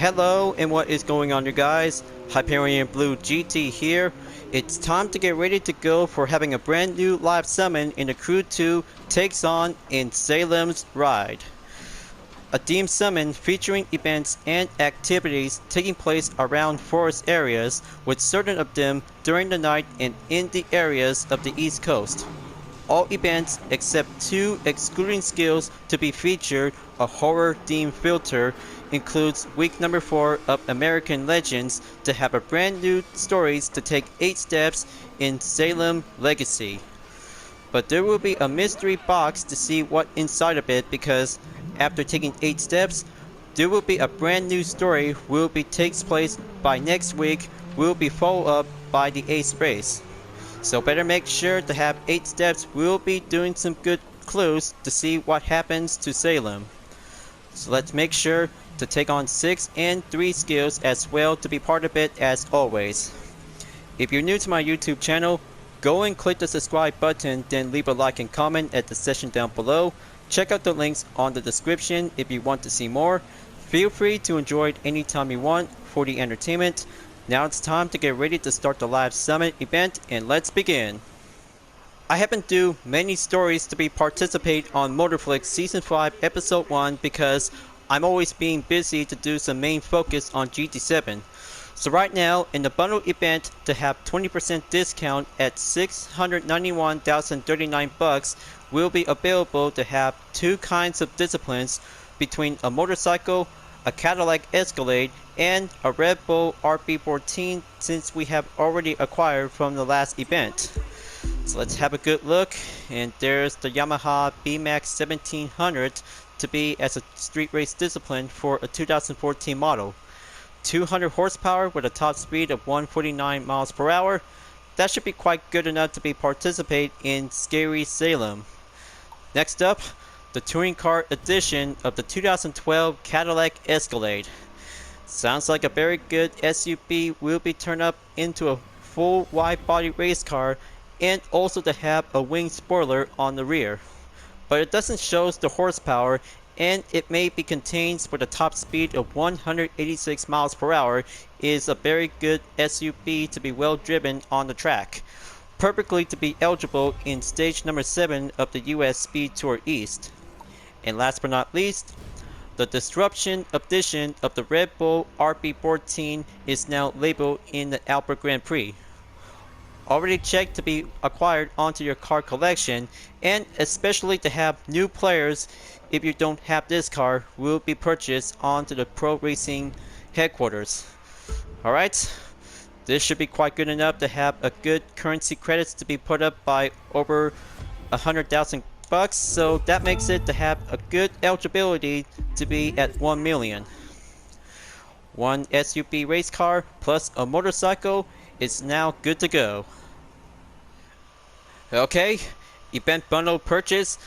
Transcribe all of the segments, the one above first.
Hello, and what is going on, you guys? Hyperion-Blue-GT here. It's time to get ready to go for having a brand new live summon in the Crew 2 Takes On in Salem's Ride. A themed summon featuring events and activities taking place around forest areas, with certain of them during the night and in the areas of the East Coast. All events except 2 excluding skills to be featured, a horror themed filter, includes week number 4 of American Legends to have a brand new stories to take 8 steps in Salem Legacy. But there will be a mystery box to see what inside of it, because after taking 8 steps, there will be a brand new story will be takes place by next week, will be followed up by the 8th race. So better make sure to have 8 steps. We'll be doing some good clues to see what happens to Salem. So let's make sure to take on 6 and 3 skills as well to be part of it as always. If you're new to my YouTube channel, go and click the subscribe button, then leave a like and comment at the section down below. Check out the links on the description if you want to see more. Feel free to enjoy it anytime you want for the entertainment. Now it's time to get ready to start the live summit event, and let's begin. I haven't do many stories to be participate on Motorflix Season 5 Episode 1 because I'm always being busy to do some main focus on GT7. So right now in the bundle event to have 20% discount at $691,039 will be available to have 2 kinds of disciplines between a motorcycle, a Cadillac Escalade, and a Red Bull RB14 since we have already acquired from the last event. So let's have a good look, and there's the Yamaha BMAX 1700 to be as a street race discipline for a 2014 model. 200 horsepower with a top speed of 149 miles per hour. That should be quite good enough to be participate in Scary Salem. Next up, the touring car edition of the 2012 Cadillac Escalade. Sounds like a very good SUV will be turned up into a full wide body race car, and also to have a wing spoiler on the rear. But it doesn't show the horsepower, and it may be contained with a top speed of 186 miles per hour. Is a very good SUV to be well driven on the track. Perfectly to be eligible in stage number 7 of the US Speed Tour East. And last but not least, the Disruption edition of the Red Bull RB14 is now labeled in the Albert Grand Prix. Already checked to be acquired onto your car collection, and especially to have new players if you don't have this car will be purchased onto the Pro Racing headquarters. Alright, this should be quite good enough to have a good currency credits to be put up by over 100,000 bucks, so that makes it to have a good eligibility to be at 1 million. 1 SUV race car plus a motorcycle is now good to go. Okay, event bundle purchase.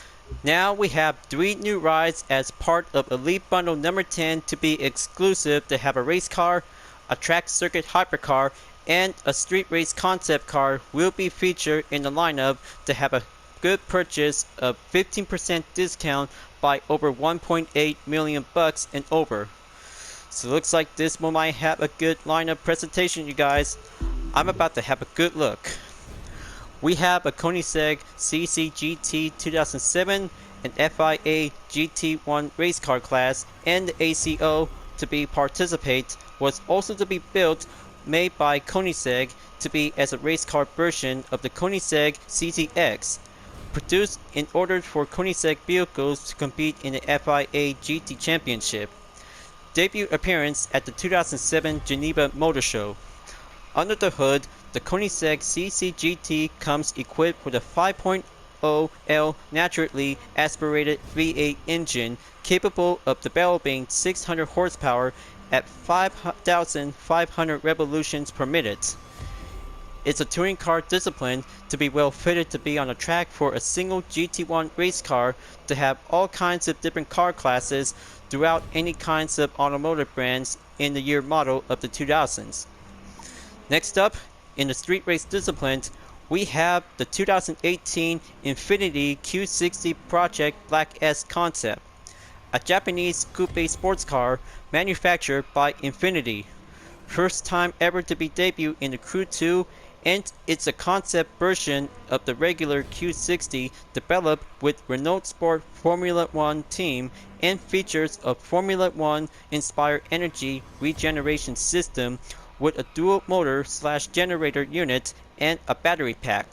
Now we have 3 new rides as part of Elite Bundle number 10 to be exclusive to have a race car, a track circuit hypercar, and a street race concept car will be featured in the lineup to have a good purchase of 15% discount by over 1.8 million bucks and over. So looks like this one might have a good lineup presentation, you guys. I'm about to have a good look. We have a Koenigsegg CC-GT 2007, an FIA GT1 race car class, and the ACO to be participate was also to be built, made by Koenigsegg to be as a race car version of the Koenigsegg CTX, produced in order for Koenigsegg vehicles to compete in the FIA GT Championship. Debut appearance at the 2007 Geneva Motor Show. Under the hood, the Koenigsegg CC-GT comes equipped with a 5.0L naturally aspirated V8 engine capable of developing 600 horsepower at 5,500 revolutions per minute. It's a touring car discipline to be well fitted to be on a track for a single GT1 race car to have all kinds of different car classes throughout any kinds of automotive brands in the year model of the 2000s. Next up, in the street race disciplines, we have the 2018 Infiniti Q60 Project Black S concept. a Japanese coupe sports car manufactured by Infiniti. First time ever to be debuted in the Crew 2, and it's a concept version of the regular Q60 developed with Renault Sport Formula One team and features a Formula One inspired energy regeneration system with a dual motor / generator unit and a battery pack.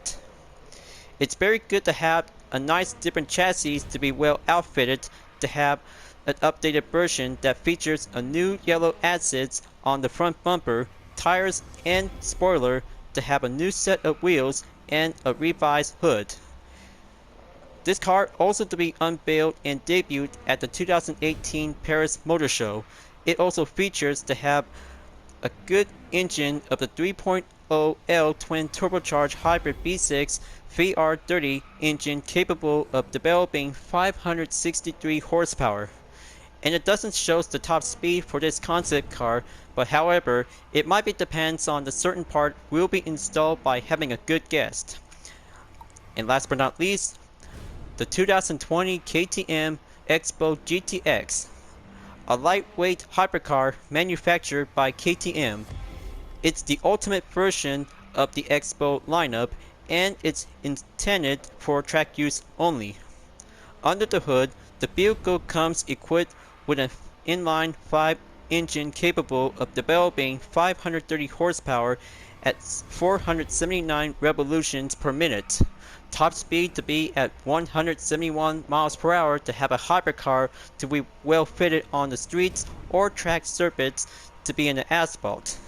It's very good to have a nice different chassis to be well outfitted, to have an updated version that features a new yellow acids on the front bumper, tires and spoiler, to have a new set of wheels and a revised hood. This car also to be unveiled and debuted at the 2018 Paris Motor Show. It also features to have a good engine of the 3.0L twin turbocharged hybrid V6 VR30 engine capable of developing 563 horsepower. And it doesn't show the top speed for this concept car, but however, it might be depends on the certain part will be installed by having a good guest. And last but not least, the 2020 Ktm Expo Gtx, a lightweight hypercar manufactured by KTM. It's the ultimate version of the Expo lineup, and it's intended for track use only. Under the hood, the vehicle comes equipped with an inline 5 engine capable of developing 530 horsepower at 479 revolutions per minute. Top speed to be at 171 miles per hour to have a hypercar to be well fitted on the streets or track circuits to be in the asphalt.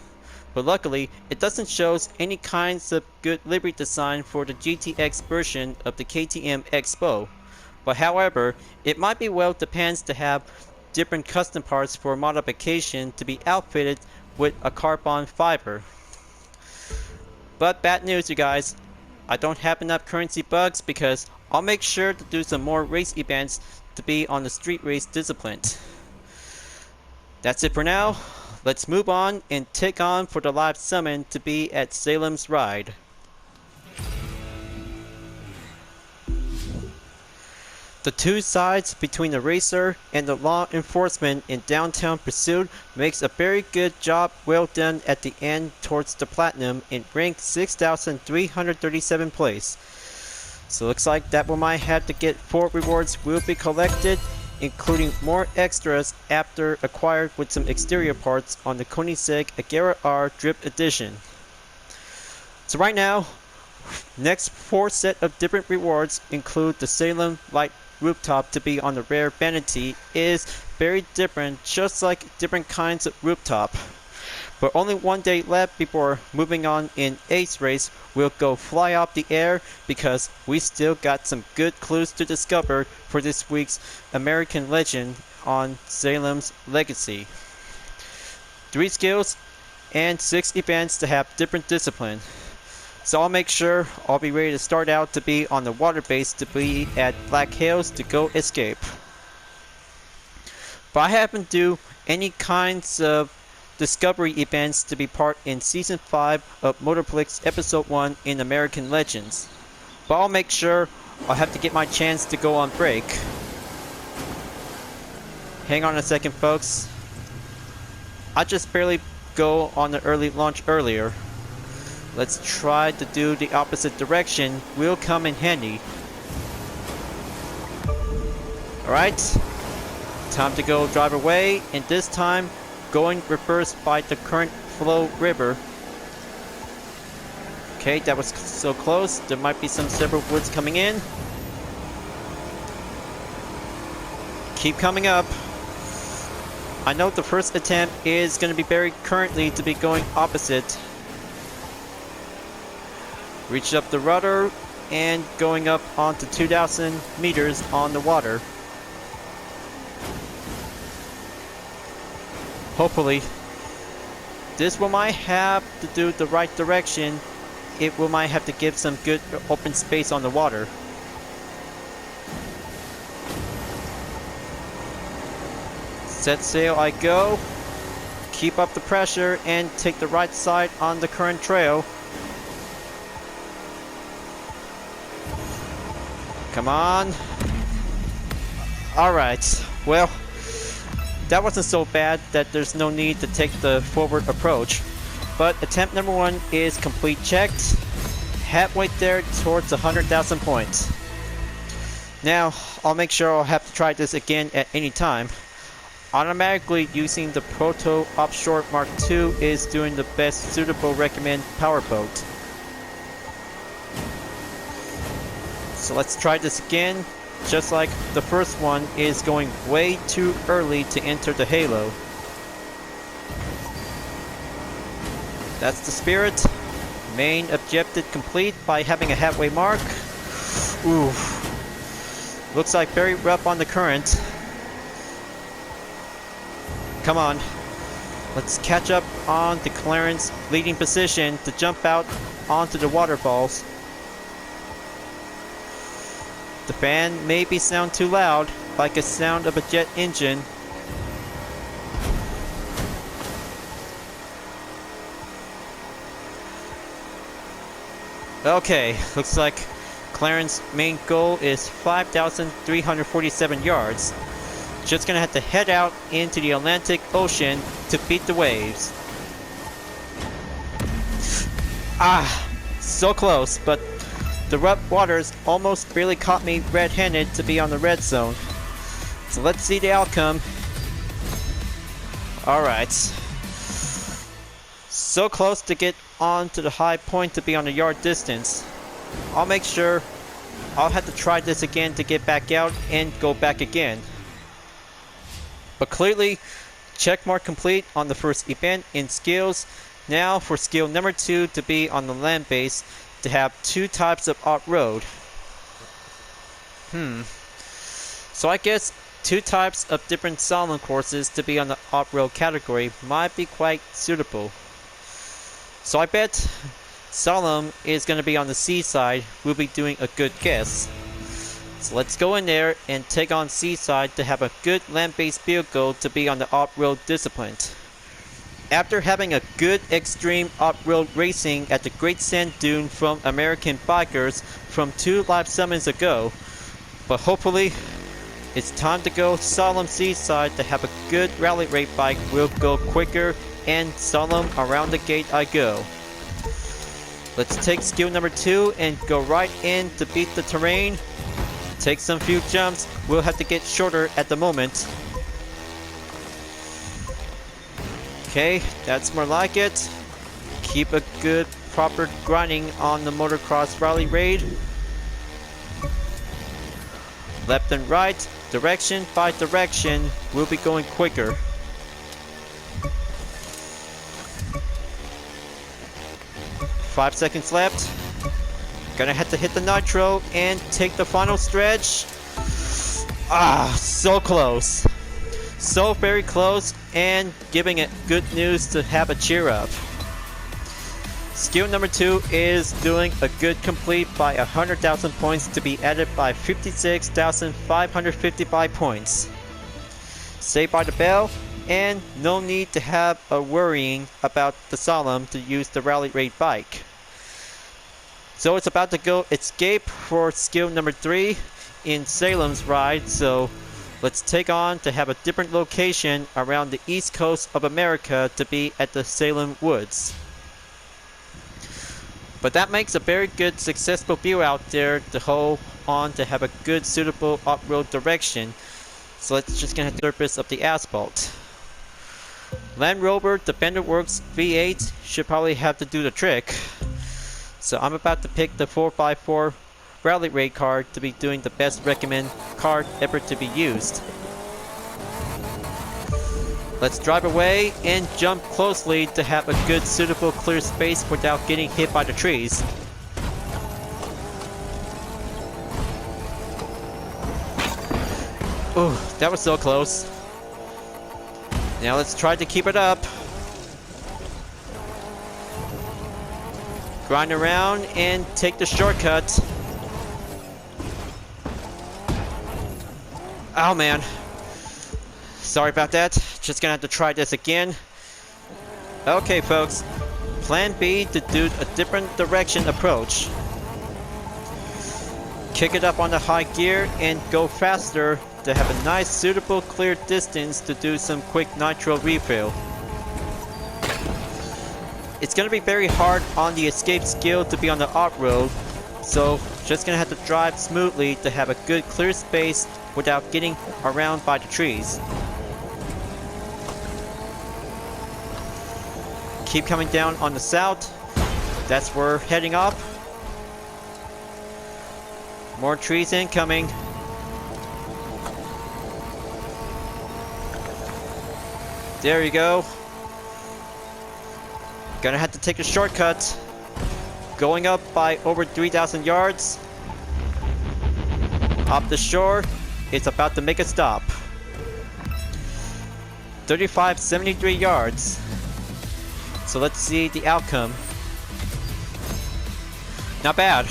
But luckily, it doesn't show any kinds of good livery design for the GTX version of the KTM Expo. But however, it might be well depends to have different custom parts for modification to be outfitted with a carbon fiber. But bad news, you guys, I don't have enough currency bucks because I'll make sure to do some more race events to be on the street race discipline. That's it for now. Let's move on and take on for the live summon to be at Salem's ride. The two sides between the racer and the law enforcement in downtown pursuit makes a very good job well done at the end towards the platinum in rank 6,337 place. So looks like that one might have to get 4 rewards will be collected, including more extras after acquired with some exterior parts on the Koenigsegg Agera R Drip Edition. So right now, next 4 set of different rewards include the Salem Light Rooftop to be on the rare vanity is very different, just like different kinds of rooftop. But only 1 day left before moving on in Ace Race. We'll go fly off the air because we still got some good clues to discover for this week's American Legend on Salem's Legacy. 3 skills and 6 events to have different discipline. So I'll make sure I'll be ready to start out to be on the water base to be at Black Hills to go escape. But I haven't do any kinds of discovery events to be part in Season 5 of Motorplex Episode 1 in American Legends. But I'll make sure I'll have to get my chance to go on break. Hang on a second, folks. I just barely go on the early launch earlier. Let's try to do the opposite direction. Will come in handy. Alright. Time to go drive away, and this time going reverse by the current flow river. Okay, that was so close. There might be some several woods coming in. Keep coming up. I know the first attempt is going to be very currently to be going opposite. Reach up the rudder and going up onto 2,000 meters on the water. Hopefully, this will might have to do the right direction. It will might have to give some good open space on the water. Set sail I go. Keep up the pressure and take the right side on the current trail. Come on. Alright. Well, that wasn't so bad that there's no need to take the forward approach. But attempt number 1 is complete checked. Halfway there towards 100,000 points. Now, I'll make sure I'll have to try this again at any time. Automatically using the Proto Offshore Mark II is doing the best suitable recommend powerboat. So let's try this again. Just like the first one is going way too early to enter the halo. That's the spirit. Main objective complete by having a halfway mark. Ooh. Looks like very rough on the current. Come on. Let's catch up on the clearance leading position to jump out onto the waterfalls. The fan maybe sound too loud, like a sound of a jet engine. Okay, looks like Clarence's main goal is 5,347 yards. Just gonna have to head out into the Atlantic Ocean to beat the waves. Ah, so close, but the rough waters almost barely caught me red-handed to be on the red zone. So let's see the outcome. Alright. So close to get on to the high point to be on the yard distance. I'll make sure I'll have to try this again to get back out and go back again. But clearly, checkmark complete on the first event in skills. Now for skill number 2 to be on the land base, to have 2 types of off-road. So I guess 2 types of different Salem courses to be on the off-road category might be quite suitable. So I bet Salem is going to be on the seaside. We'll be doing a good guess. So let's go in there and take on seaside to have a good land-based vehicle to be on the off-road discipline. After having a good extreme off-road racing at the Great Sand Dune from American bikers from 2 live summons ago, but hopefully it's time to go Salem seaside to have a good rally raid bike. Will go quicker and Salem around the gate I go. Let's take skill number 2 and go right in to beat the terrain. Take some few jumps. We'll have to get shorter at the moment. Okay, that's more like it. Keep a good, proper grinding on the motocross rally raid. Left and right, direction by direction, we'll be going quicker. Five seconds left. Gonna have to hit the nitro and take the final stretch. Ah, so close. So very close, and giving it good news to have a cheer up. Skill number 2 is doing a good complete by 100,000 points to be added by 56,555 points. Saved by the bell, and no need to have a worrying about the Salem to use the rally raid bike. So it's about to go escape for skill number 3 in Salem's ride, so let's take on to have a different location around the east coast of America to be at the Salem Woods. But that makes a very good successful view out there to hold on to have a good suitable off-road direction. So let's just gonna have the surface of the asphalt. Land Rover Defender Works V8 should probably have to do the trick. So I'm about to pick the 4x4 Rally Raid card to be doing the best recommend card ever to be used. Let's drive away and jump closely to have a good suitable clear space without getting hit by the trees. Oh, that was so close. Now let's try to keep it up. Grind around and take the shortcut. Oh man. Sorry about that. Just gonna have to try this again. Okay folks. Plan B to do a different direction approach. kick it up on the high gear and go faster to have a nice suitable clear distance to do some quick nitro refill. It's gonna be very hard on the escape skill to be on the off-road, so just gonna have to drive smoothly to have a good clear space without getting around by the trees. Keep coming down on the south. That's where we're heading up. More trees incoming. There you go. Gonna have to take a shortcut. Going up by over 3,000 yards. Up the shore. It's about to make a stop. 3,573 yards. So let's see the outcome. Not bad.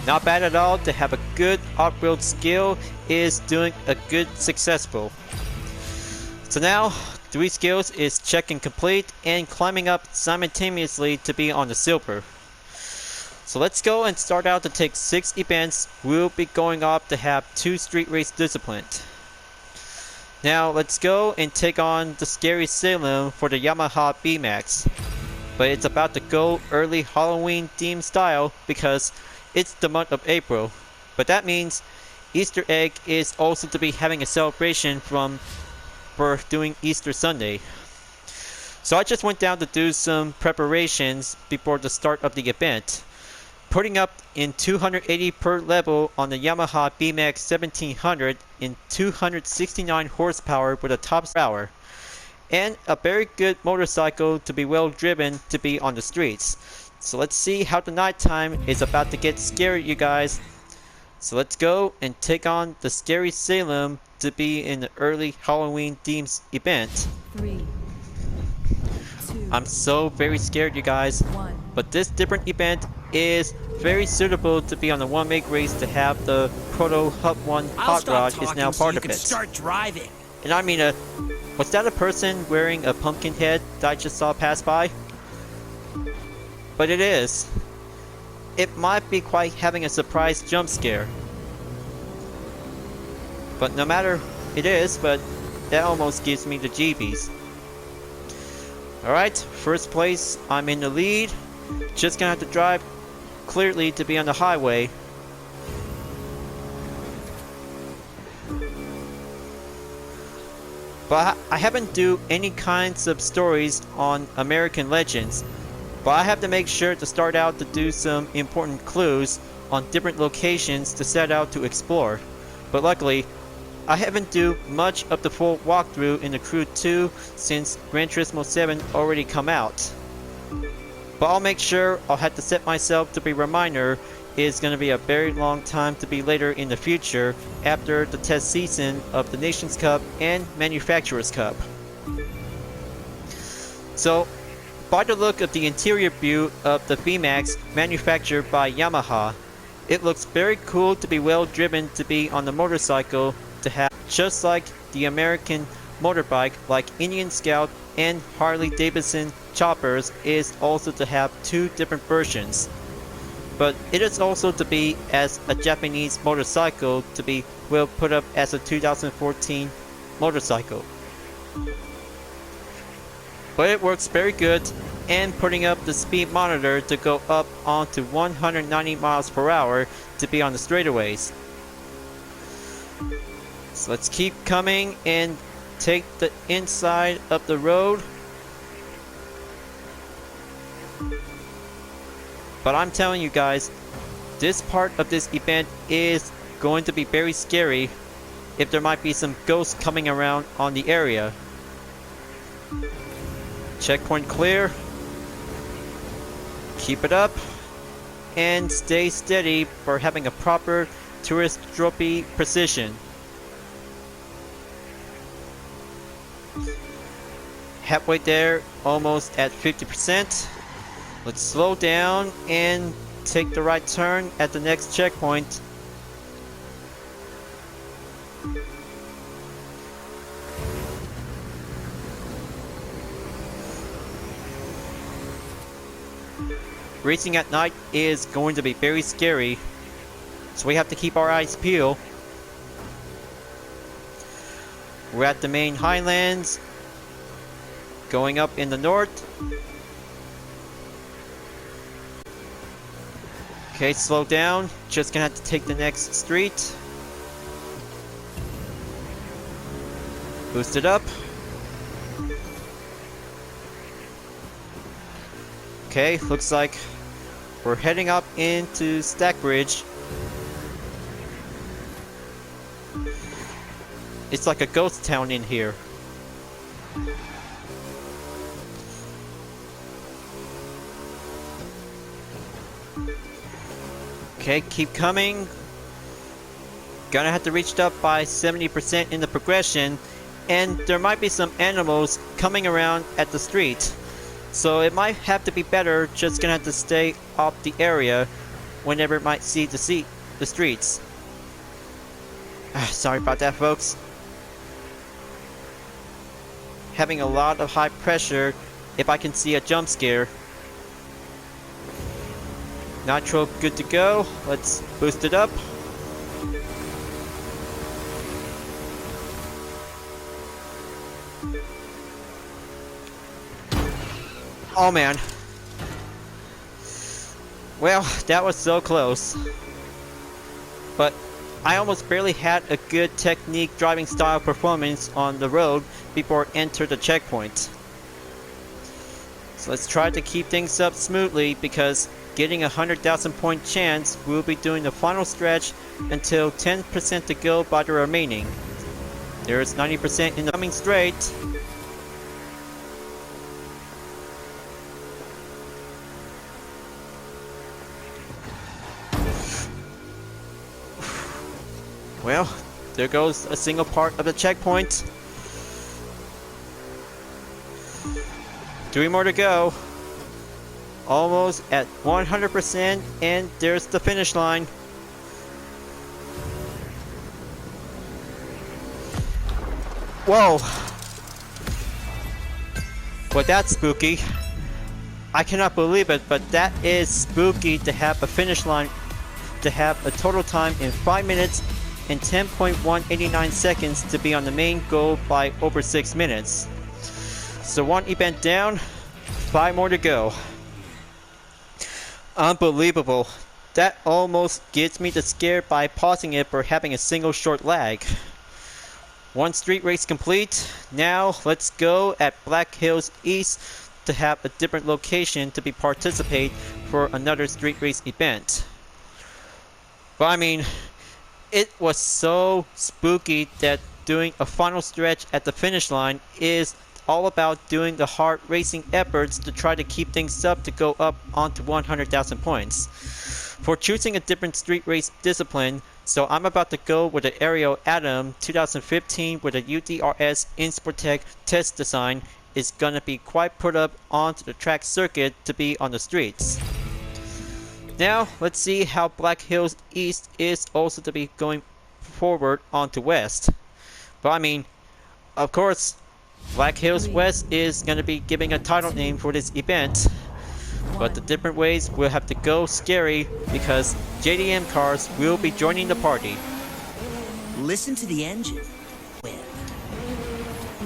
Not bad at all. To have a good off-road skill is doing a good successful. So now 3 skills is check and complete and climbing up simultaneously to be on the silver. So let's go and start out to take 6 events. We'll be going up to have 2 street race disciplines. Now let's go and take on the scary Salem for the Yamaha B-Max. But it's about to go early Halloween themed style because it's the month of April. But that means Easter egg is also to be having a celebration for doing Easter Sunday. So I just went down to do some preparations before the start of the event. Putting up in 280 per level on the Yamaha B-Max 1700 in 269 horsepower with a top power. And a very good motorcycle to be well driven to be on the streets. So let's see how the nighttime is about to get scary, you guys. So let's go and take on the scary Salem to be in the early Halloween themes event. 3, 2, I'm so very scared, you guys. 1. But this different event is very suitable to be on the one make race to have the Proto Hub 1 hot rod is now part of it. Start driving. And I mean, was that a person wearing a pumpkin head that I just saw pass by? But it is. It might be quite having a surprise jump scare. But no matter it is, but that almost gives me the jeebies. Alright, first place, I'm in the lead. Just gonna have to drive clearly to be on the highway. But I haven't do any kinds of stories on American legends. But I have to make sure to start out to do some important clues on different locations to set out to explore. But luckily, I haven't do much of the full walkthrough in the Crew 2 since Gran Turismo 7 already come out. But I'll make sure I'll have to set myself to be reminder it's gonna be a very long time to be later in the future after the test season of the Nations Cup and Manufacturers Cup. So, by the look of the interior view of the V-Max manufactured by Yamaha, it looks very cool to be well driven to be on the motorcycle to have just like the American motorbike like Indian Scout and Harley Davidson choppers is also to have 2 different versions. But it is also to be as a Japanese motorcycle to be well put up as a 2014 motorcycle. But it works very good and putting up the speed monitor to go up onto 190 miles per hour to be on the straightaways. So let's keep coming and take the inside of the road. But I'm telling you guys, this part of this event is going to be very scary if there might be some ghosts coming around on the area. Checkpoint clear. Keep it up. And stay steady for having a proper tourist trophy precision. Halfway there, almost at 50%. Let's slow down and take the right turn at the next checkpoint. Racing at night is going to be very scary. So we have to keep our eyes peeled. We're at the main highlands, going up in the north. Okay, slow down. Just gonna have to take the next street. Boost it up. Okay, looks like we're heading up into Stackbridge. It's like a ghost town in here. Okay, keep coming. Gonna have to reach up by 70% in the progression, and there might be some animals coming around at the street. So it might have to be better, just gonna have to stay off the area whenever it might see the streets. Sorry about that, folks. Having a lot of high pressure if I can see a jump scare. Nitro good to go. Let's boost it up. Oh man. Well, that was so close. But I almost barely had a good technique driving style performance on the road before I entered the checkpoint. So let's try to keep things up smoothly, because getting a 100,000 point chance, we'll be doing the final stretch until 10% to go by the remaining. There's 90% in the coming straight. Well, there goes a single part of the checkpoint. 3 more to go. Almost at 100%, and there's the finish line. Whoa! Well, that's spooky. I cannot believe it, but that is spooky to have a finish line, to have a total time in 5 minutes and 10.189 seconds to be on the main goal by over 6 minutes. So 1 event down, 5 more to go. Unbelievable. That almost gets me to scare by pausing it for having a single short lag. 1 street race complete. Now let's go at Black Hills East to have a different location to be participate for another street race event. But I mean, it was so spooky that doing a final stretch at the finish line is all about doing the hard racing efforts to try to keep things up to go up onto 100,000 points. For choosing a different street race discipline, so I'm about to go with the Aerial Atom 2015 with a UDRS Insportec test design. Is gonna be quite put up onto the track circuit to be on the streets. Now let's see how Black Hills East is also to be going forward onto West. But I mean, of course, Black Hills West is going to be giving a title name for this event, but the different ways will have to go scary, because JDM cars will be joining the party. Listen to the engine.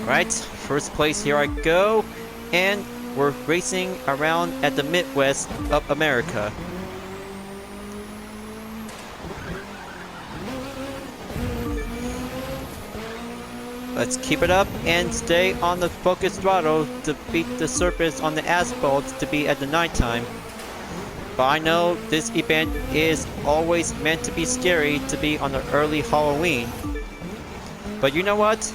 Right, first place here I go, and we're racing around at the Midwest of America. Let's keep it up and stay on the focus throttle to beat the surface on the asphalt to be at the nighttime. But I know this event is always meant to be scary to be on the early Halloween. But you know what?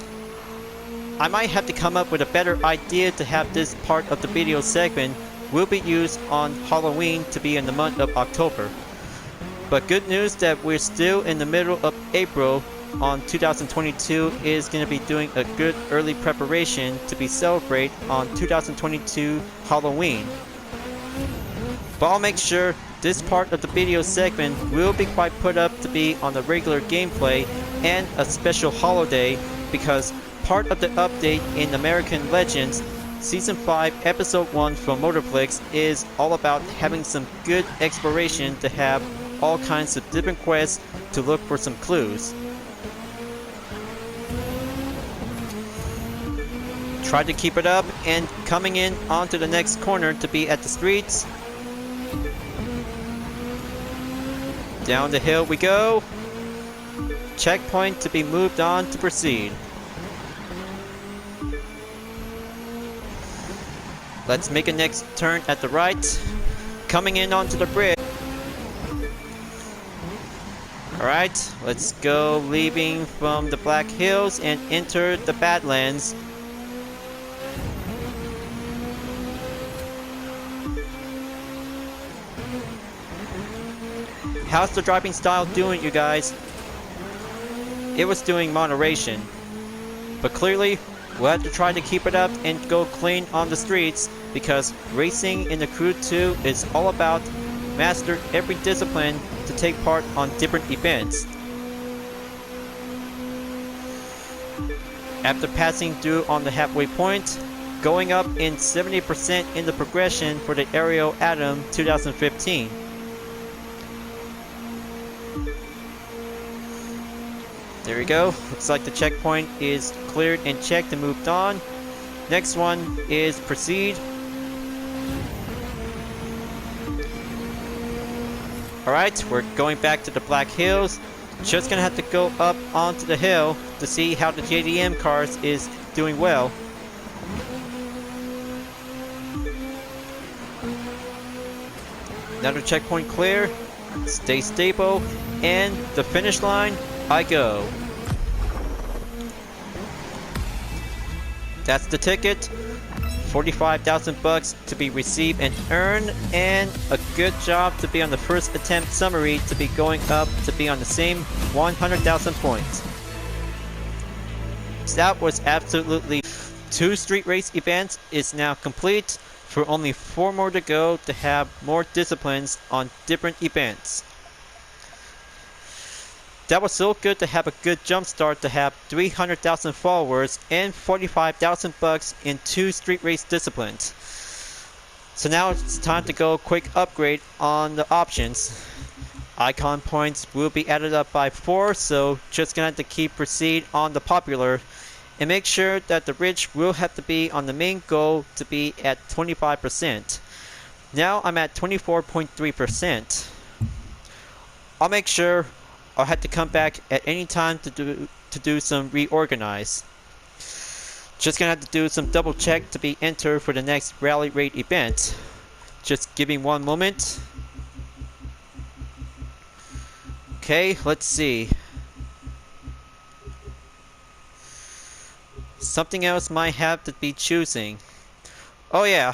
I might have to come up with a better idea to have this part of the video segment will be used on Halloween to be in the month of October. But good news that we're still in the middle of April on 2022 is going to be doing a good early preparation to be celebrate on 2022 Halloween. But I'll make sure this part of the video segment will be quite put up to be on the regular gameplay and a special holiday, because part of the update in American Legends Season 5 Episode 1 from Motorplex is all about having some good exploration to have all kinds of different quests to look for some clues. Try to keep it up and coming in onto the next corner to be at the streets. Down the hill we go. Checkpoint to be moved on to proceed. Let's make a next turn at the right. Coming in onto the bridge. Alright, let's go leaving from the Black Hills and enter the Badlands. How's the driving style doing, you guys? It was doing moderation. But clearly, we'll have to try to keep it up and go clean on the streets, because racing in the Crew 2 is all about master every discipline to take part on different events. After passing through on the halfway point, going up in 70% in the progression for the Aerial Atom 2015. There we go. Looks like the checkpoint is cleared and checked and moved on. Next one is proceed. Alright, we're going back to the Black Hills. Just gonna have to go up onto the hill to see how the JDM cars is doing well. Another checkpoint clear. Stay stable. And the finish line, I go. That's the ticket. 45,000 bucks to be received and earned, and a good job to be on the first attempt summary to be going up to be on the same 100,000 points. So that was absolutely 2 street race events is now complete, for only 4 more to go to have more disciplines on different events. That was so good to have a good jump start to have 300,000 followers and 45,000 bucks in 2 street race disciplines. So now it's time to go quick upgrade on the options. Icon points will be added up by 4, so just gonna have to keep proceed on the popular. And make sure that the ridge will have to be on the main goal to be at 25%. Now I'm at 24.3%. I'll make sure I'll have to come back at any time to do some reorganize. Just gonna have to do some double check to be entered for the next rally rate event. Just giving one moment. Okay, let's see. Something else might have to be choosing. Oh yeah,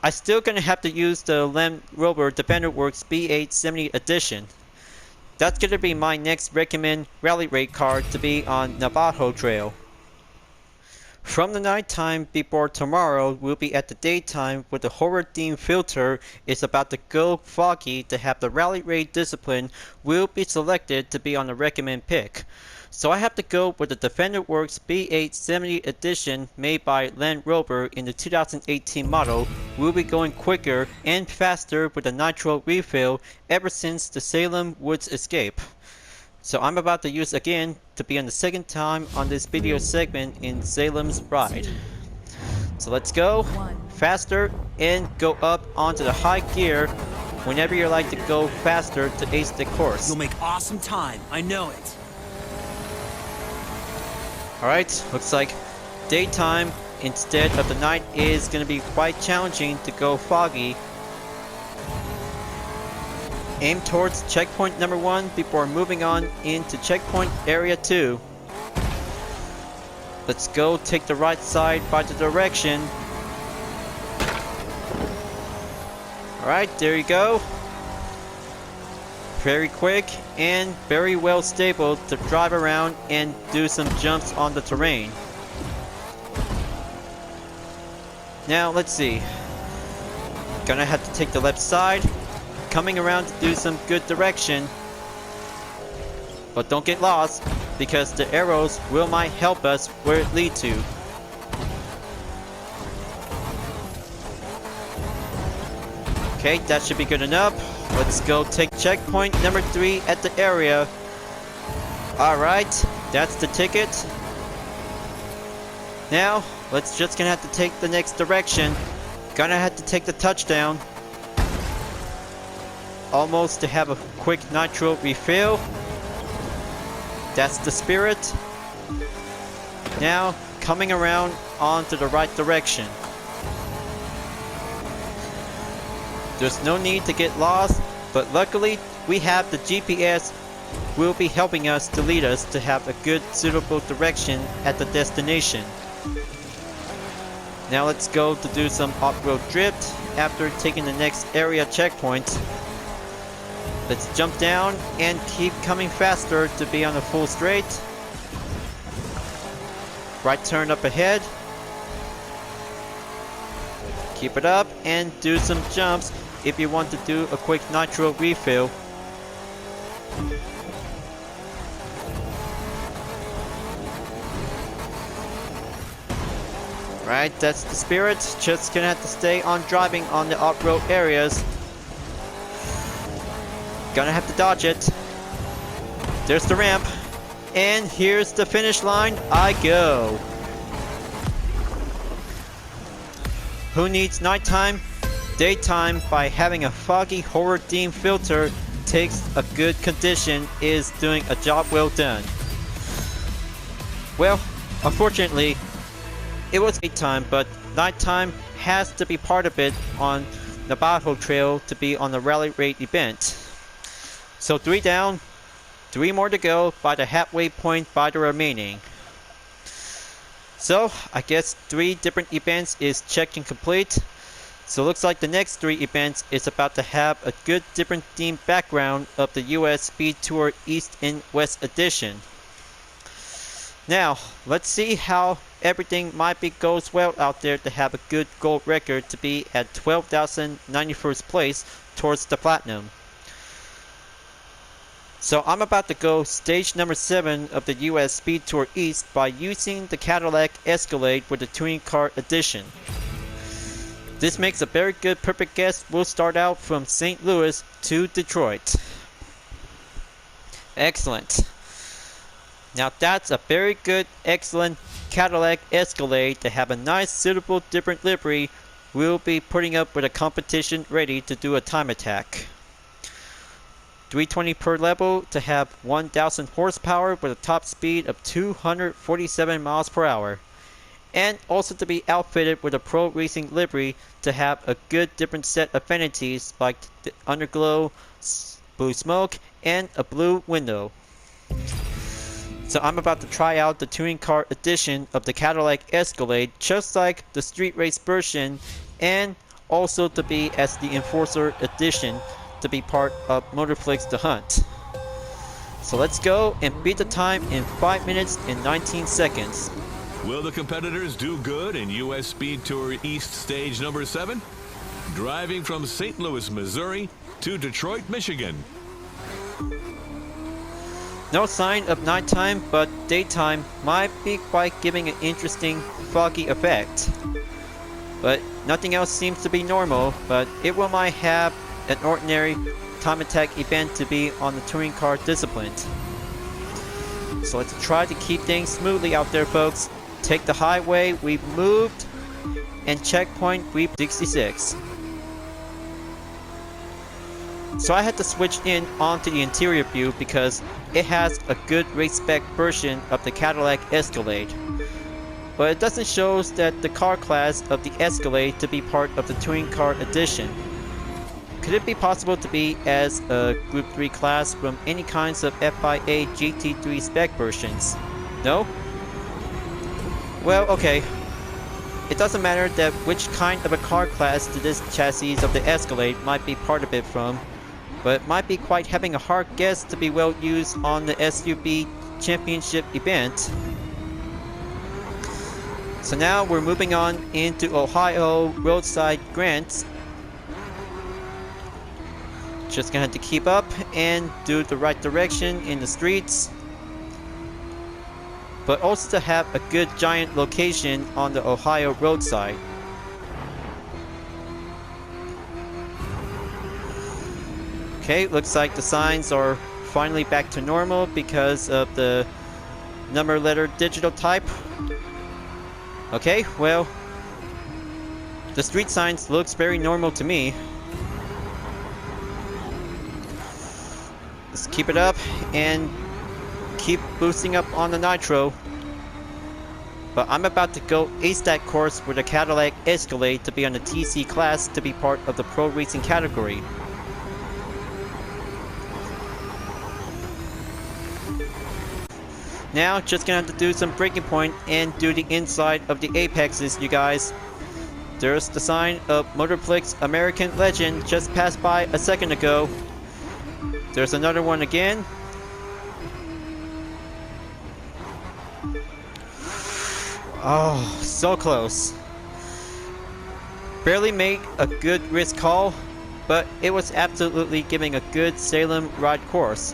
I still gonna have to use the Land Rover Defender Works B870 edition. That's gonna be my next recommend rally rate car to be on Navajo Trail. From the nighttime before tomorrow, we'll be at the daytime where the horror theme filter is about to go foggy to have the rally rate discipline will be selected to be on the recommend pick. So I have to go with the Defender Works B870 edition made by Land Rover in the 2018 model. Will be going quicker and faster with a nitro refill ever since the Salem Woods Escape. So I'm about to use again to be on the second time on this video segment in Salem's ride. So let's go faster and go up onto the high gear whenever you like to go faster to ace the course. You'll make awesome time, I know it. Alright, looks like daytime instead of the night is going to be quite challenging to go foggy. Aim towards checkpoint number 1 before moving on into checkpoint area 2. Let's go take the right side by the direction. Alright, there you go. Very quick and very well stable to drive around and do some jumps on the terrain. Now let's see. Gonna have to take the left side. Coming around to do some good direction. But don't get lost, because the arrows might help us where it leads to. Okay, that should be good enough. Let's go take checkpoint number 3 at the area. Alright, that's the ticket. Now, let's just gonna have to take the next direction. Gonna have to take the touchdown. Almost to have a quick nitro refill. That's the spirit. Now, coming around onto the right direction. There's no need to get lost, but luckily we have the GPS will be helping us to lead us to have a good suitable direction at the destination. Now let's go to do some off-road drift after taking the next area checkpoint. Let's jump down and keep coming faster to be on a full straight. Right turn up ahead. Keep it up and do some jumps if you want to do a quick nitro refill. Right, that's the spirit. Just gonna have to stay on driving on the off-road areas. Gonna have to dodge it. There's the ramp. And here's the finish line. I go. Who needs nighttime? Daytime by having a foggy horror theme filter takes a good condition is doing a job well done. Well, unfortunately, it was daytime, but nighttime has to be part of it on the Battle Trail to be on the Rally Raid event. So 3 down, 3 more to go by the halfway point by the remaining. So I guess 3 different events is checked and complete. So looks like the next 3 events is about to have a good different theme background of the US Speed Tour East and West Edition. Now, let's see how everything might be goes well out there to have a good gold record to be at 12,091st place towards the platinum. So I'm about to go stage number 7 of the US Speed Tour East by using the Cadillac Escalade with the touring car edition. This makes a very good perfect guess. We'll start out from St. Louis to Detroit. Excellent. Now that's a very good, excellent Cadillac Escalade to have a nice, suitable, different livery. We'll be putting up with a competition ready to do a time attack. 320 per level to have 1,000 horsepower with a top speed of 247 miles per hour. And also to be outfitted with a pro racing livery to have a good different set of affinities like the underglow, blue smoke, and a blue window. So I'm about to try out the touring car edition of the Cadillac Escalade just like the street race version, and also to be as the Enforcer edition to be part of Motorflix The Hunt. So let's go and beat the time in 5 minutes and 19 seconds. Will the competitors do good in US Speed Tour East Stage number 7? Driving from St. Louis, Missouri to Detroit, Michigan. No sign of nighttime, but daytime might be quite giving an interesting foggy effect. But nothing else seems to be normal, but it will might have an ordinary time attack event to be on the touring car discipline. So let's try to keep things smoothly out there, folks. Take the highway, we've moved, and checkpoint, we've 66. So I had to switch in onto the interior view because it has a good race spec version of the Cadillac Escalade. But it doesn't show that the car class of the Escalade to be part of the touring car edition. Could it be possible to be as a Group 3 class from any kinds of FIA GT3 spec versions? No? Well, okay. It doesn't matter that which kind of a car class to this chassis of the Escalade might be part of it from, but it might be quite having a hard guess to be well used on the SUV Championship event. So now we're moving on into Ohio Roadside Grants. Just gonna have to keep up and do the right direction in the streets, but also to have a good giant location on the Ohio roadside. Okay, looks like the signs are finally back to normal because of the number letter digital type. Okay, well, the street signs looks very normal to me. Let's keep it up and keep boosting up on the nitro. But I'm about to go ace that course with a Cadillac Escalade to be on the TC class to be part of the pro racing category. Now, just gonna have to do some breaking point and do the inside of the apexes, you guys. There's the sign of Motorplex American Legend just passed by a second ago. There's another one again. Oh, so close. Barely made a good risk call, but it was absolutely giving a good Salem ride course.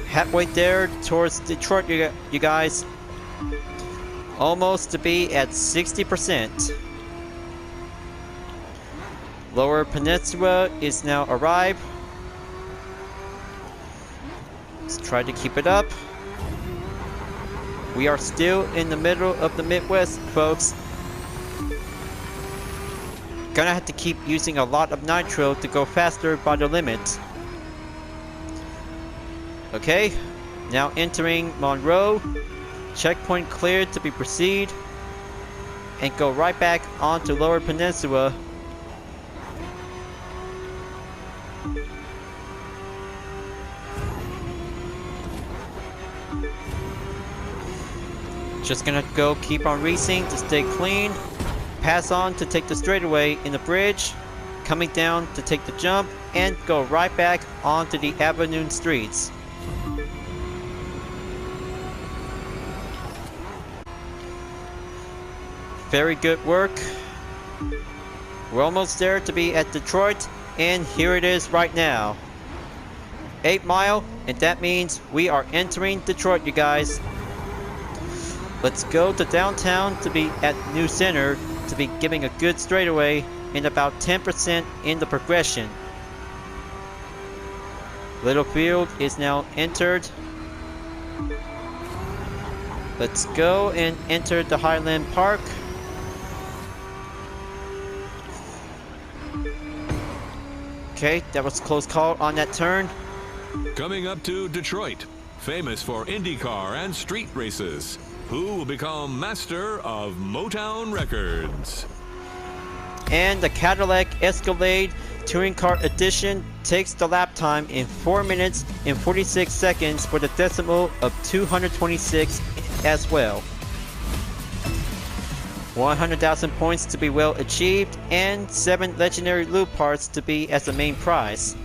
Halfway there towards Detroit, you guys. Almost to be at 60%. Lower Peninsula is now arrived. Let's try to keep it up. We are still in the middle of the Midwest, folks. Gonna have to keep using a lot of nitro to go faster by the limit. Okay, now entering Monroe. Checkpoint cleared to be proceed. And go right back onto Lower Peninsula. Just gonna go keep on racing to stay clean. Pass on to take the straightaway in the bridge. Coming down to take the jump. And go right back onto the Avenue streets. Very good work. We're almost there to be at Detroit. And here it is right now. 8 Mile. And that means we are entering Detroit, you guys. Let's go to downtown to be at New Center to be giving a good straightaway and about 10% in the progression. Littlefield is now entered. Let's go and enter the Highland Park. Okay, that was a close call on that turn. Coming up to Detroit, famous for IndyCar and street races. Who will become master of Motown Records? And the Cadillac Escalade Touring Car Edition takes the lap time in 4 minutes and 46 seconds for the decimal of 226 as well. 100,000 points to be well achieved and 7 legendary loop parts to be as the main prize.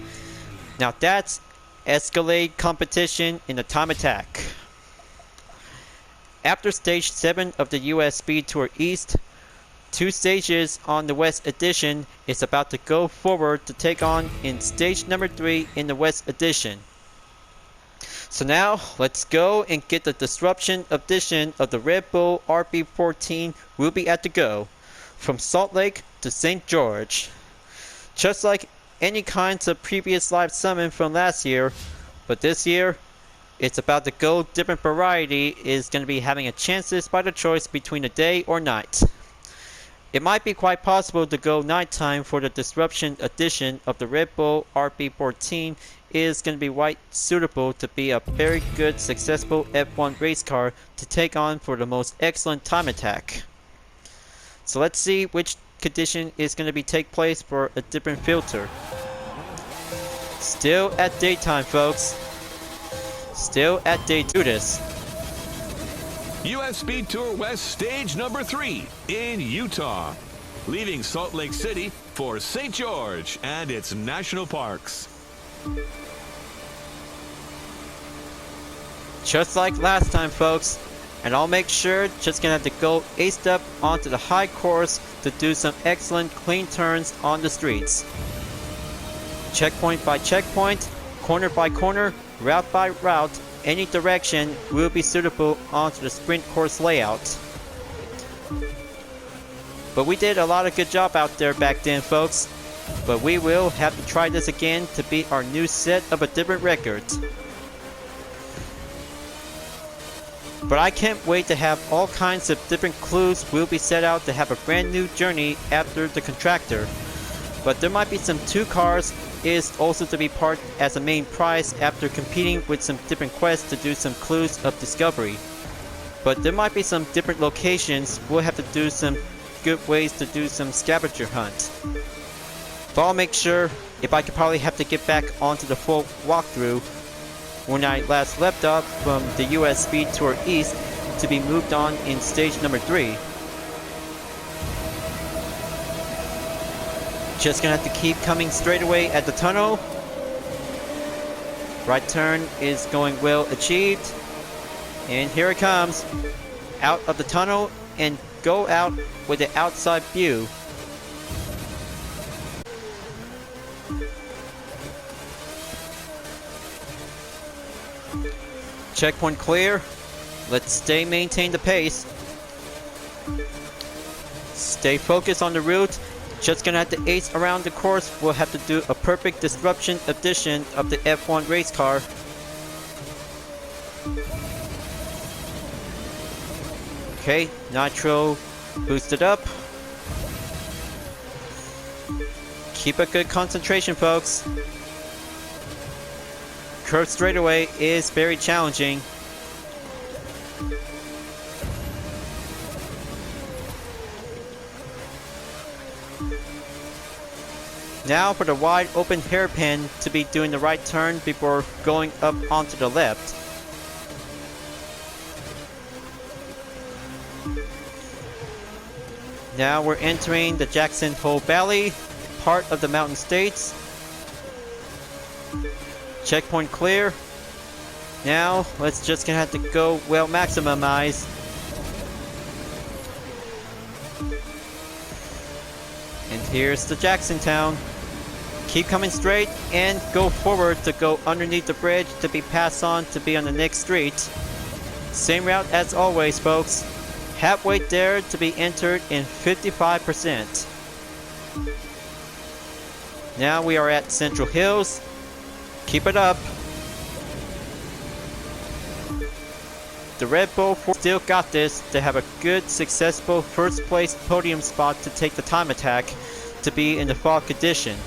Now that's Escalade competition in the time attack. After stage 7 of the US Speed Tour East, 2 stages on the West Edition is about to go forward to take on in stage number 3 in the West Edition. So now, let's go and get the Disruption edition of the Red Bull RB14 will be at the go, from Salt Lake to St. George. Just like any kinds of previous live summon from last year, but this year, it's about to go different variety is going to be having a chances by the choice between the day or night. It might be quite possible to go nighttime for the Disruption edition of the Red Bull RB14 is going to be quite suitable to be a very good successful F1 race car to take on for the most excellent time attack. So let's see which condition is going to be take place for a different filter. Still at daytime, folks. Still at day to this. US Speed Tour West stage number 3 in Utah. Leaving Salt Lake City for St. George and its national parks. Just like last time, folks. And I'll make sure just gonna have to go aced up onto the high course to do some excellent clean turns on the streets. Checkpoint by checkpoint, corner by corner, route by route, any direction will be suitable onto the sprint course layout. But we did a lot of good job out there back then, folks. But we will have to try this again to beat our new set of a different records. But I can't wait to have all kinds of different clues we'll be set out to have a brand new journey after the contractor. But there might be some 2 cars is also to be part as a main prize after competing with some different quests to do some clues of discovery. But there might be some different locations. We'll have to do some good ways to do some scavenger hunt. But I'll make sure, if I could probably have to get back onto the full walkthrough when I last left off from the US Speed Tour East to be moved on in stage number 3. Just gonna have to keep coming straight away at the tunnel. Right turn is going well achieved. And here it comes. Out of the tunnel and go out with the outside view. Checkpoint clear. Let's maintain the pace. Stay focused on the route. Just gonna have to ace around the course. We'll have to do a perfect disruption edition of the F1 race car. Okay, nitro boosted up. Keep a good concentration, folks. Curve straightaway is very challenging. Now for the wide open hairpin to be doing the right turn before going up onto the left. Now we're entering the Jackson Hole Valley, part of the Mountain States. Checkpoint clear. Now let's just gonna have to go well maximize. And here's the Jacksontown. Keep coming straight and go forward to go underneath the bridge to be passed on to be on the next street. Same route as always, folks. Halfway there to be entered in 55%. Now we are at Central Hills. Keep it up. The Red Bull still got this to have a good, successful first place podium spot to take the time attack to be in the fog condition.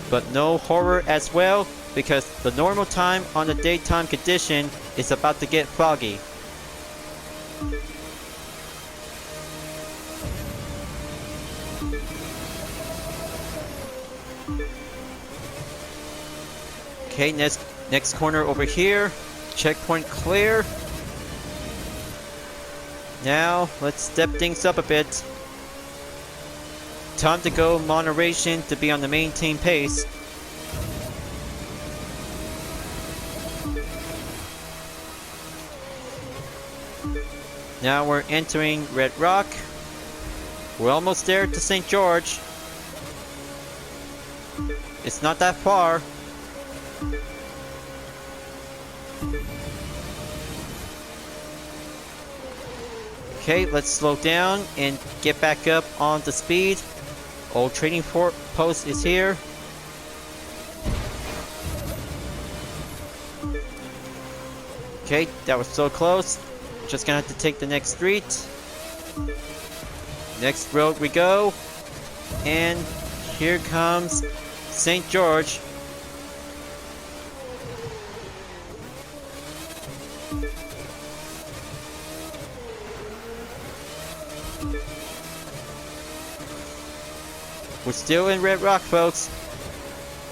But no horror as well, because the normal time on the daytime condition is about to get foggy. Okay, next corner over here. Checkpoint clear. Now, let's step things up a bit. Time to go moderation to be on the maintain pace. Now we're entering Red Rock. We're almost there to St. George. It's not that far. Okay, let's slow down and get back up on the speed. Old trading post is here. Okay, that was so close. Just gonna have to take the next street. Next road we go. And here comes St. George. We're still in Red Rock, folks.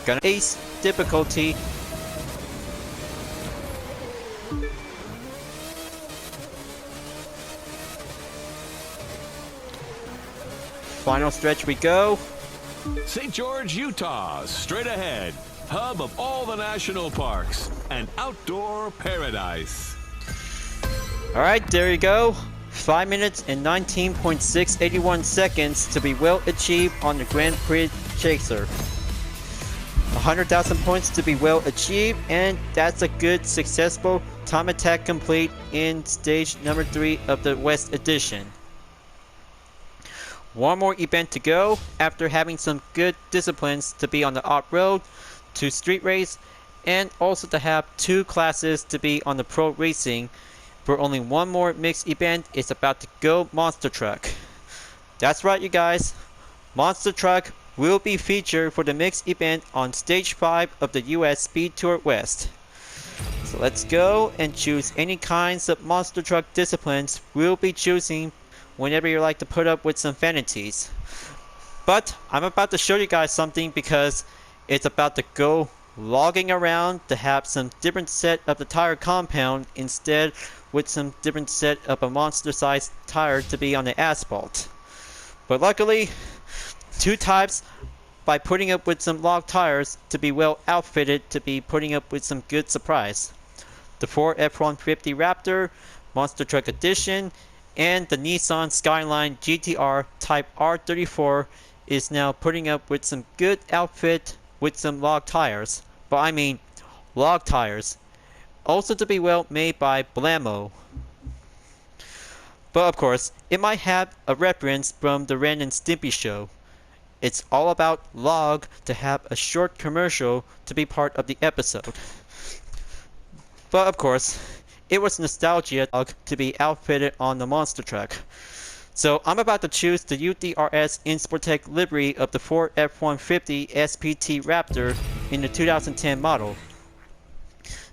Gonna ace difficulty. Final stretch we go. St. George, Utah, straight ahead. Hub of all the national parks. An outdoor paradise. Alright, there you go. 5 minutes and 19.681 seconds to be well achieved on the Grand Prix Chaser. 100,000 points to be well achieved, and that's a good, successful time attack complete in stage number 3 of the West Edition. one more event to go after having some good disciplines to be on the off-road, to street race, and also to have 2 classes to be on the pro racing. For only one more mixed event is about to go Monster Truck. That's right, you guys. Monster Truck will be featured for the mixed event on Stage 5 of the US Speed Tour West. So let's go and choose any kinds of Monster Truck disciplines we'll be choosing whenever you like to put up with some vanities. But I'm about to show you guys something because it's about to go logging around to have some different set of the tire compound instead with some different set of a monster sized tire to be on the asphalt. But luckily, 2 types by putting up with some log tires to be well outfitted to be putting up with some good surprise. The Ford F-150 Raptor Monster Truck Edition and the Nissan Skyline GTR Type R34 is now putting up with some good outfit with some log tires. But I mean log tires. Also to be well made by Blammo. But of course, it might have a reference from the Ren and Stimpy show. It's all about log to have a short commercial to be part of the episode. But of course, it was nostalgia to be outfitted on the Monster Truck. So I'm about to choose the UDRS Insportec livery of the Ford F-150 SPT Raptor in the 2010 model.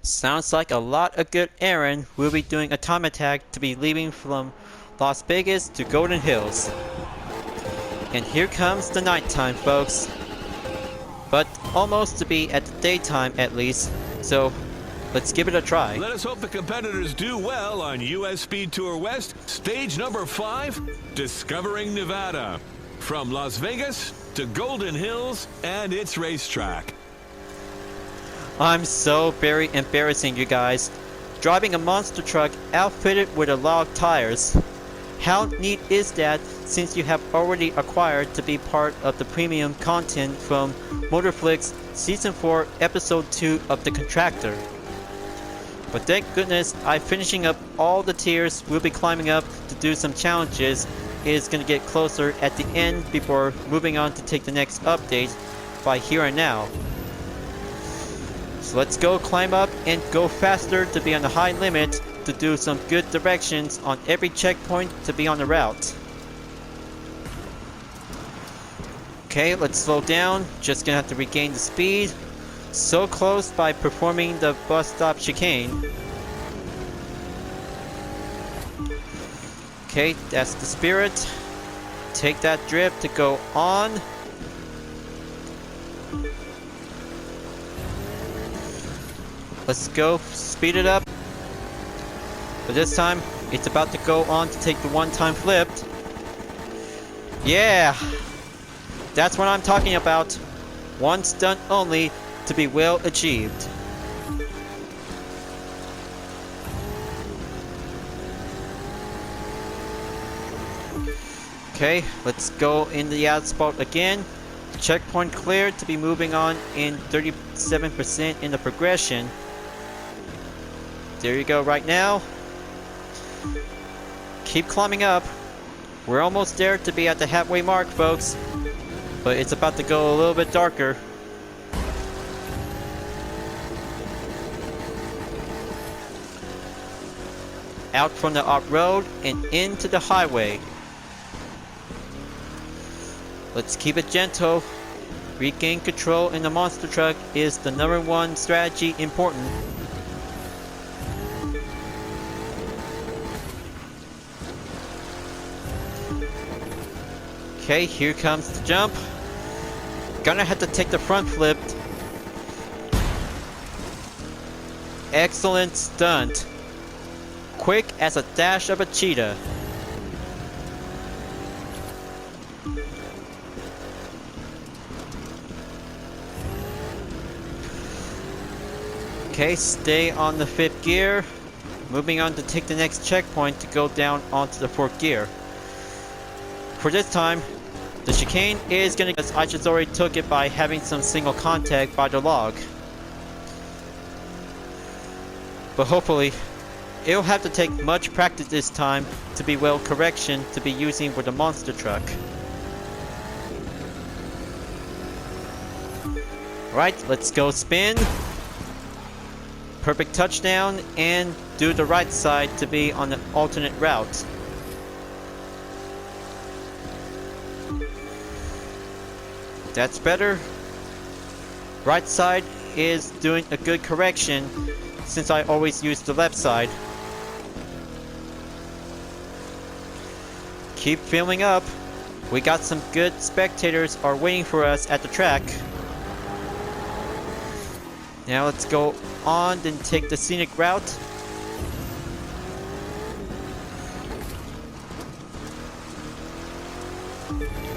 Sounds like a lot of good errand. We'll be doing a time attack to be leaving from Las Vegas to Golden Hills. And here comes the nighttime, folks. But almost to be at the daytime at least, so let's give it a try. Let us hope the competitors do well on US Speed Tour West, stage number 5, Discovering Nevada. From Las Vegas to Golden Hills and its racetrack. I'm so very embarrassing, you guys. Driving a monster truck outfitted with a log tires. How neat is that since you have already acquired to be part of the premium content from Motorflix Season 4 Episode 2 of The Contractor. But thank goodness I'm finishing up all the tiers we'll be climbing up to do some challenges. Is going to get closer at the end before moving on to take the next update by here and now. So let's go climb up and go faster to be on the high limit to do some good directions on every checkpoint to be on the route. Okay, let's slow down. Just gonna have to regain the speed. So close by performing the bus stop chicane. Okay, that's the spirit. Take that drift to go on. Let's go, speed it up. But this time, it's about to go on to take the one-time flip. Yeah! That's what I'm talking about. One stunt only to be well achieved. Okay, let's go in the asphalt again. Checkpoint cleared to be moving on in 37% in the progression. There you go right now. Keep climbing up. We're almost there to be at the halfway mark, folks. But it's about to go a little bit darker. Out from the off-road and into the highway. Let's keep it gentle. Regain control in the monster truck is the #1 strategy important. Okay, here comes the jump. Gonna have to take the front flip. Excellent stunt. Quick as a dash of a cheetah. Okay, stay on the 5th gear. Moving on to take the next checkpoint to go down onto the 4th gear. For this time, the chicane is gonna, as I just already took it by having some single contact by the log. But hopefully, it'll have to take much practice this time to be well correction to be using with the monster truck. Alright, let's go spin. Perfect touchdown and do the right side to be on the alternate route. That's better. Right side is doing a good correction since I always use the left side. Keep filling up. We got some good spectators are waiting for us at the track. Now let's go on and take the scenic route.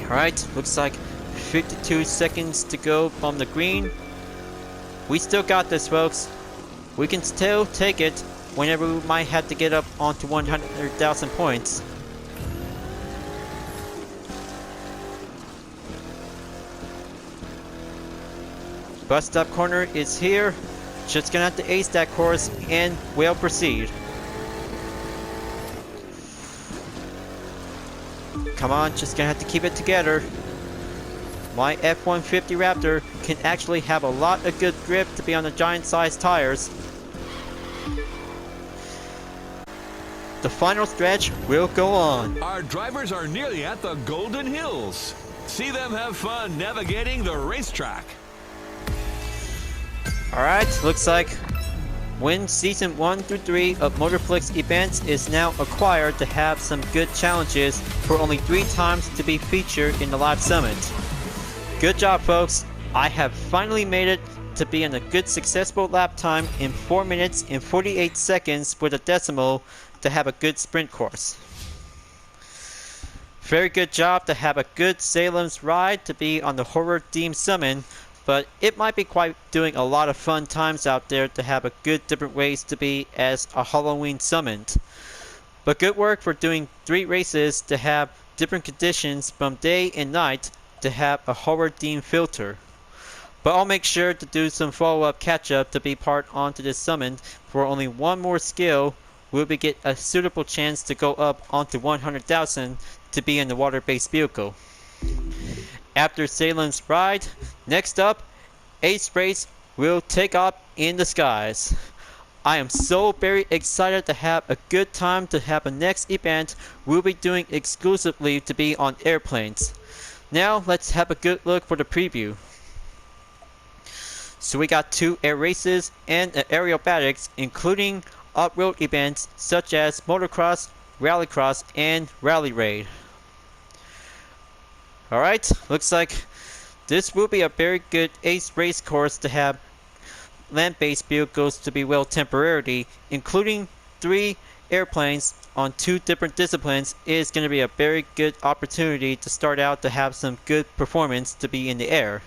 Alright, looks like 52 seconds to go from the green. We still got this, folks. We can still take it whenever we might have to get up onto 100,000 points. Bus stop corner is here. Just gonna have to ace that course and we'll proceed. Come on, just gonna have to keep it together. My F-150 Raptor can actually have a lot of good grip to be on the giant sized tires. The final stretch will go on. Our drivers are nearly at the Golden Hills. See them have fun navigating the racetrack. Alright, looks like Win Season 1 through 3 of Motorflix events is now acquired to have some good challenges for only 3 times to be featured in the live summit. Good job, folks. I have finally made it to be in a good successful lap time in 4 minutes and 48 seconds with a decimal to have a good sprint course. Very good job to have a good Salem's ride to be on the horror themed summon. But it might be quite doing a lot of fun times out there to have a good different ways to be as a Halloween summoned. But good work for doing 3 races to have different conditions from day and night to have a horror themed filter. But I'll make sure to do some follow-up catch-up to be part onto this summon. For only 1 more skill will we get a suitable chance to go up onto 100,000 to be in the water-based vehicle. After Salem's ride, next up, Ace Race will take off in the skies. I am so very excited to have a good time to have a next event we'll be doing exclusively to be on airplanes. Now let's have a good look for the preview. So we got 2 air races and an aerobatics, including off-road events such as motocross, rallycross, and rally raid. Alright, looks like this will be a very good ace race course to have land-based vehicles to be well temporarily, including 3 airplanes on 2 different disciplines is going to be a very good opportunity to start out to have some good performance to be in the air.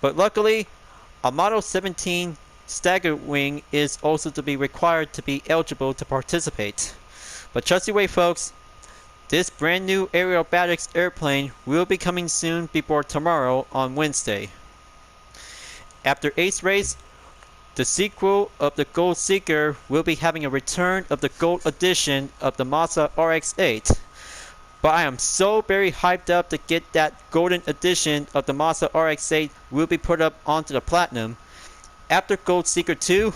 But luckily, a Model 17 stagger wing is also to be required to be eligible to participate. But trust your way, folks. This brand new aerobatics airplane will be coming soon before tomorrow on Wednesday. After Ace Race, the sequel of the Gold Seeker will be having a return of the Gold Edition of the Mazda RX-8. But I am so very hyped up to get that Golden Edition of the Mazda RX-8 will be put up onto the Platinum. After Gold Seeker 2,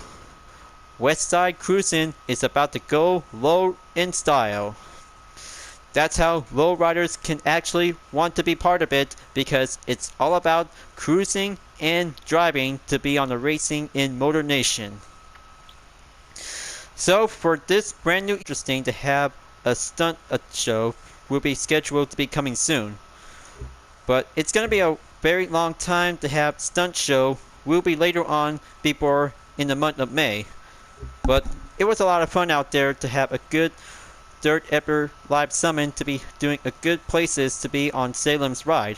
Westside Cruisin' is about to go low in style. That's how lowriders can actually want to be part of it, because it's all about cruising and driving to be on the racing in Motor Nation. So for this brand new interesting to have a stunt show will be scheduled to be coming soon. But it's going to be a very long time to have stunt show will be later on before in the month of May. But it was a lot of fun out there to have a good 3rd ever live summon to be doing a good places to be on Salem's ride.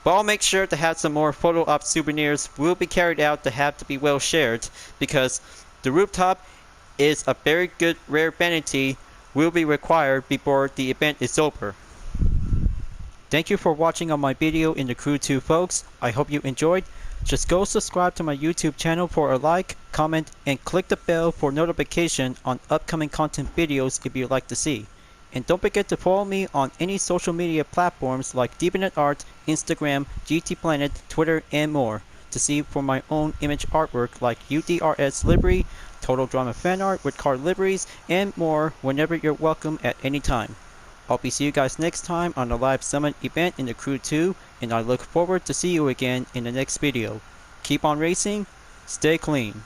But I'll make sure to have some more photo op souvenirs will be carried out to have to be well shared, because the rooftop is a very good rare vanity will be required before the event is over. Thank you for watching on my video in the Crew 2, folks. I hope you enjoyed. Just go subscribe to my YouTube channel for a like, comment, and click the bell for notification on upcoming content videos if you'd like to see. And don't forget to follow me on any social media platforms like DeviantArt, Instagram, GT Planet, Twitter, and more. to see for my own image artwork like UDRS livery, Total Drama fan art with car liveries, and more whenever you're welcome at any time. I'll be see you guys next time on the live summit event in the Crew 2, and I look forward to see you again in the next video. Keep on racing, stay clean.